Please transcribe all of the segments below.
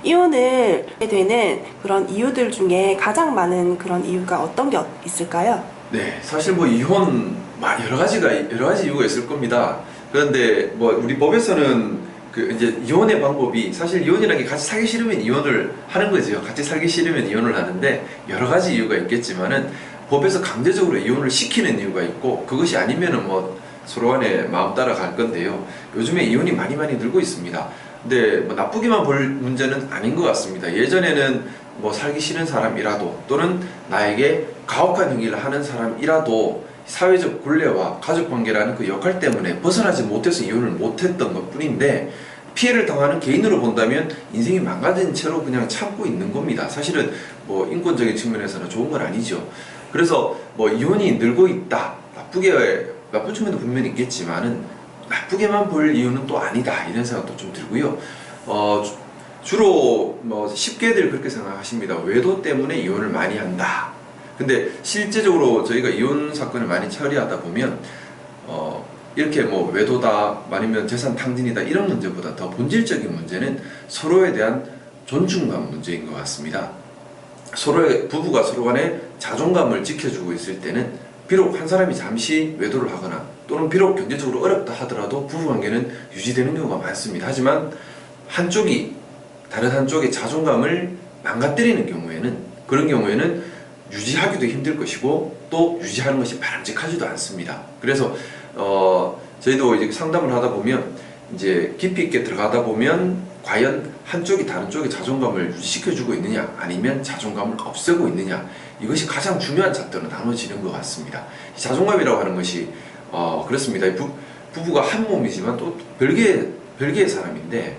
이혼을 하게 되는 그런 이유들 중에 가장 많은 그런 이유가 어떤 게 있을까요? 네, 사실 뭐 이혼 여러 가지 이유가 있을 겁니다. 그런데 뭐 우리 법에서는 그 이제 이혼의 방법이, 사실 이혼이라는 게 같이 살기 싫으면 이혼을 하는 거죠. 같이 살기 싫으면 이혼을 하는데 여러 가지 이유가 있겠지만은 법에서 강제적으로 이혼을 시키는 이유가 있고, 그것이 아니면은 뭐 서로 간에 마음 따라 갈 건데요. 요즘에 이혼이 많이 늘고 있습니다. 근데 뭐 나쁘게만 볼 문제는 아닌 것 같습니다. 예전에는 뭐 살기 싫은 사람이라도, 또는 나에게 가혹한 행위를 하는 사람이라도 사회적 굴레와 가족관계라는 그 역할 때문에 벗어나지 못해서 이혼을 못했던 것 뿐인데, 피해를 당하는 개인으로 본다면 인생이 망가진 채로 그냥 참고 있는 겁니다. 사실은 뭐 인권적인 측면에서는 좋은 건 아니죠. 그래서 뭐 이혼이 늘고 있다, 나쁜 측면도 분명히 있겠지만은 나쁘게만 볼 이유는 또 아니다, 이런 생각도 좀 들고요. 주로 뭐 쉽게들 그렇게 생각하십니다. 외도 때문에 이혼을 많이 한다. 근데 실제적으로 저희가 이혼 사건을 많이 처리하다 보면 이렇게 뭐 외도다, 아니면 재산 탕진이다, 이런 문제보다 더 본질적인 문제는 서로에 대한 존중감 문제인 것 같습니다. 부부가 서로 간에 자존감을 지켜주고 있을 때는, 비록 한 사람이 잠시 외도를 하거나 또는 비록 경제적으로 어렵다 하더라도 부부관계는 유지되는 경우가 많습니다. 하지만 다른 한쪽의 자존감을 망가뜨리는 경우에는, 그런 경우에는 유지하기도 힘들 것이고 또 유지하는 것이 바람직하지도 않습니다. 그래서 저희도 이제 상담을 하다 보면, 이제 깊이 있게 들어가다 보면 과연 한쪽이 다른 쪽의 자존감을 유지시켜주고 있느냐, 아니면 자존감을 없애고 있느냐, 이것이 가장 중요한 잣대로 나눠지는 것 같습니다. 자존감이라고 하는 것이 그렇습니다. 부부가 한 몸이지만 또 별개의 사람인데,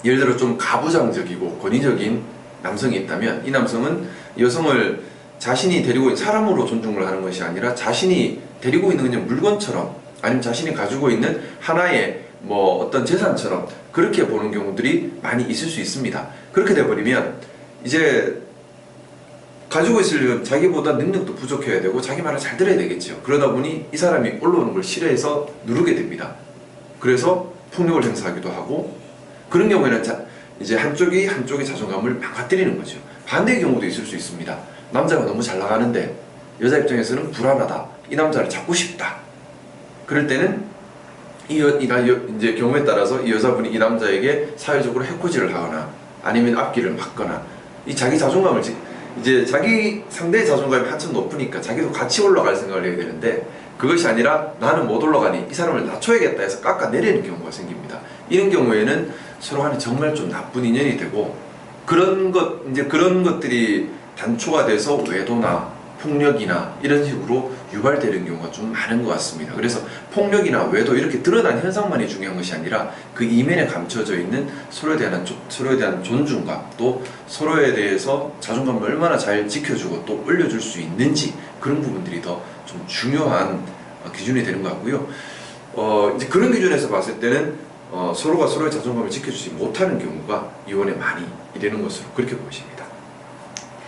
예를 들어 좀 가부장적이고 권위적인 남성이 있다면, 이 남성은 여성을 자신이 데리고 있는 사람으로 존중을 하는 것이 아니라 자신이 데리고 있는 그냥 물건처럼, 아니면 자신이 가지고 있는 하나의 뭐 어떤 재산처럼 그렇게 보는 경우들이 많이 있을 수 있습니다. 그렇게 돼버리면 이제 가지고 있으려면 자기보다 능력도 부족해야 되고 자기 말을 잘 들어야 되겠죠. 그러다 보니 이 사람이 올라오는 걸 싫어해서 누르게 됩니다. 그래서 폭력을 행사하기도 하고, 그런 경우에는 이제 한쪽의 자존감을 망가뜨리는 거죠. 반대의 경우도 있을 수 있습니다. 남자가 너무 잘 나가는데 여자 입장에서는 불안하다, 이 남자를 잡고 싶다. 그럴 때는 이제 경우에 따라서 이 여자분이 이 남자에게 사회적으로 해코지를 하거나 아니면 앞길을 막거나, 이 자기 자존감을 이제 자기 상대의 자존감이 한참 높으니까 자기도 같이 올라갈 생각을 해야 되는데, 그것이 아니라 나는 못 올라가니 이 사람을 낮춰야겠다 해서 깎아내리는 경우가 생깁니다. 이런 경우에는 서로 간에 정말 좀 나쁜 인연이 되고, 그런 것들이 단초가 돼서 외도나 폭력이나 이런 식으로 유발되는 경우가 좀 많은 것 같습니다. 그래서 폭력이나 외도, 이렇게 드러난 현상만이 중요한 것이 아니라 그 이면에 감춰져 있는 서로에 대한 존중감, 또 서로에 대해서 자존감을 얼마나 잘 지켜주고 또 올려줄 수 있는지, 그런 부분들이 더 좀 중요한 기준이 되는 것 같고요. 이제 그런 기준에서 봤을 때는 서로가 서로의 자존감을 지켜주지 못하는 경우가 이혼에 많이 이르는 것으로 그렇게 보시면 됩니다.